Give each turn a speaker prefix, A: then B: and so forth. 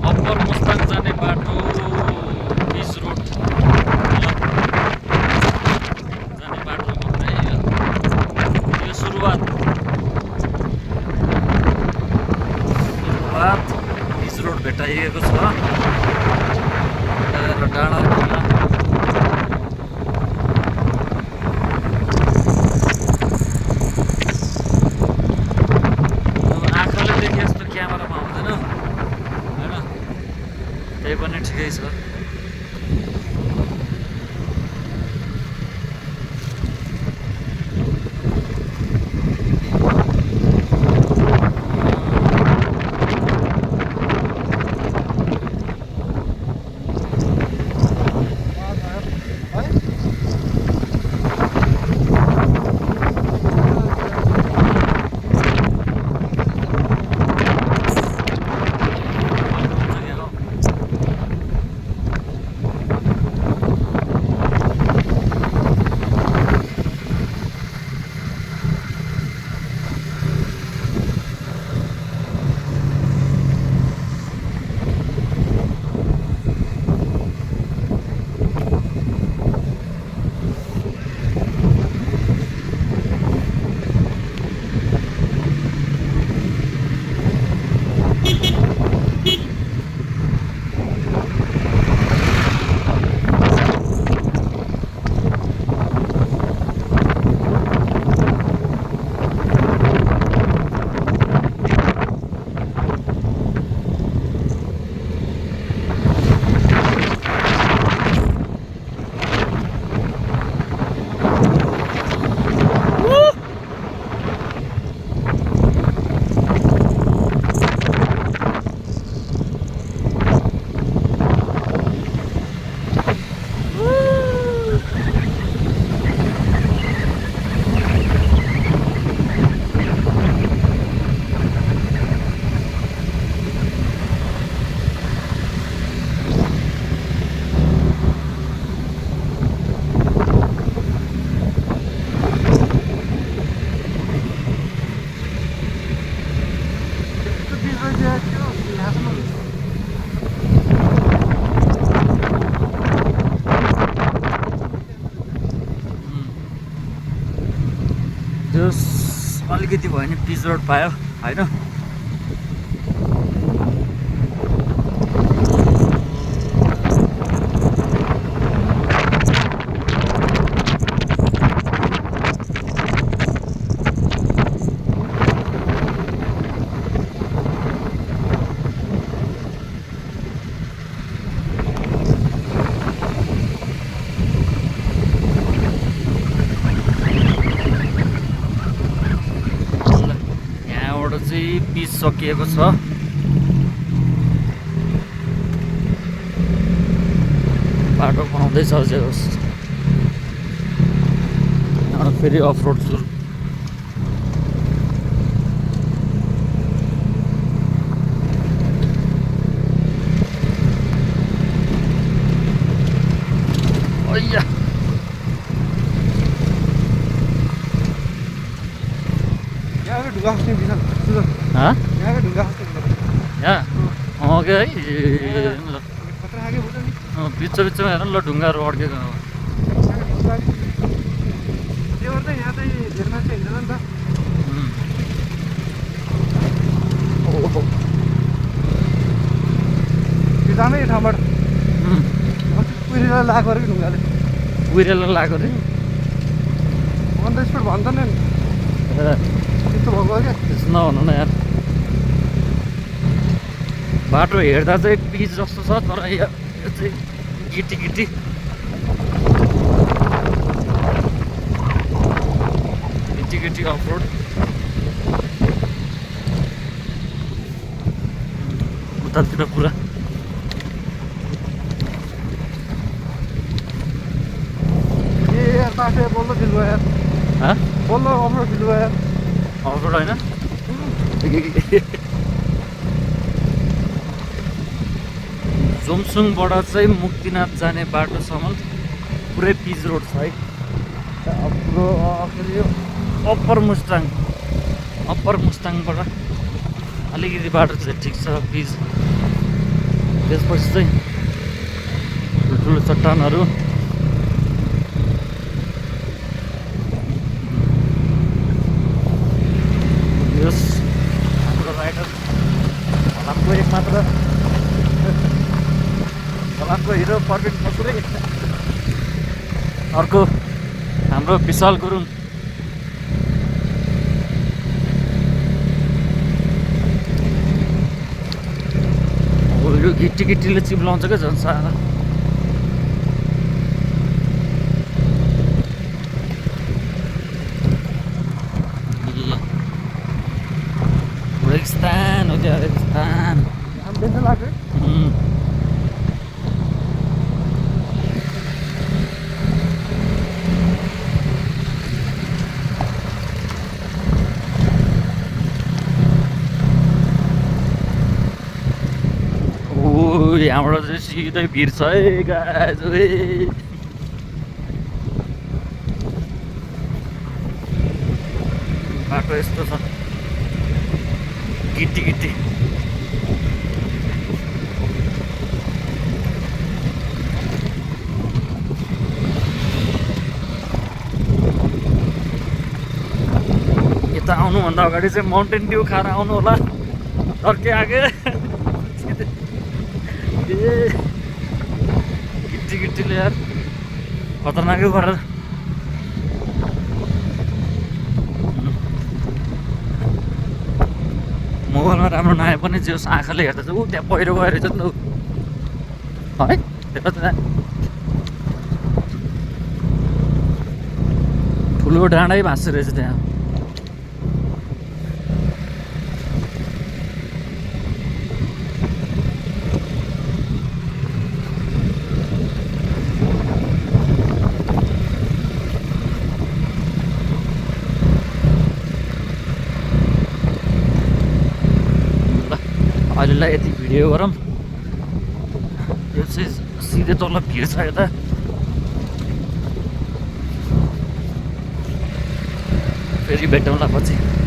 A: Upper Mustang जाने बाटो pitch road जाने बाटो मात्रै यो सुरुवात पिच रोड भेटाइएको छ डाँडा खोला आँखाले देखे जस्तो क्यामेरामा आउँदैन होइन त्यही पनि ठिकै छ अलिकति भयो भने पिच रोड पायो होइन पिच सकिएको छ बाटो बनाउँदैछ अझै होस् फेरि अफ रोड सुरु बिच बिचमा हेर ल ढुङ्गाहरू अड्केको
B: जानै ठाउँबाट कुहिरेर लगाएको अरे ढुङ्गाले
A: कुहिरेर लगाएको अरे
B: अन द स्पोट भन्छ नि त्यस्तो भएको क्या
A: त्यस्तो नभन्नु न यार बाटो हेर्दा चाहिँ पिच जस्तो छ तर यो चाहिँ गिटी गिटी गिटी गिटी अफ रोड उतातिर पुरा
B: बाटो बोल्दो ढिलो यार बोल्दो अफ रोड ढिलो यार
A: अफ रोड होइन जोमसुङबाट चाहिँ मुक्तिनाथ जाने बाटोसम्म पुरै पिच रोड छ है। अप्पर मुस्ताङबाट अलिकति बाटो चाहिँ ठिक छ बिच त्यसपछि चाहिँ ठुल्ठुलो चट्टानहरू यस हाम्रो राइडर फलामको एक मात्र फलामको हिरो प्रवीण मसुरे अर्को हाम्रो विशाल गुरुङ यो गिट्टीले चिप्लाउँछ क्या झन् सारा रेगिस्तान हो त्यो रेगिस्तान
B: देख्न लाग्यो
A: यहाँबाट चाहिँ सिधै भिर छ है गाइस बाटो यस्तो छ गिट्टी यता आउनुभन्दा अगाडि चाहिँ माउन्टेन ड्यू खाएर आउनु होला अर्कै आगे गिट्टीले यार खतरनाकै गरेर मोबाइलमा राम्रो नआए पनि जो आँखाले हेर्दा चाहिँ ऊ त्यहाँ पहिरो गएर रहेछ नि है त्यता ठुलो डाँडै भाँच्दो रहेछ त्यहाँ अहिलेलाई यति भिडियो गरौँ यो चाहिँ सिधै तल भिड छ यता फेरि भेटौँला पछि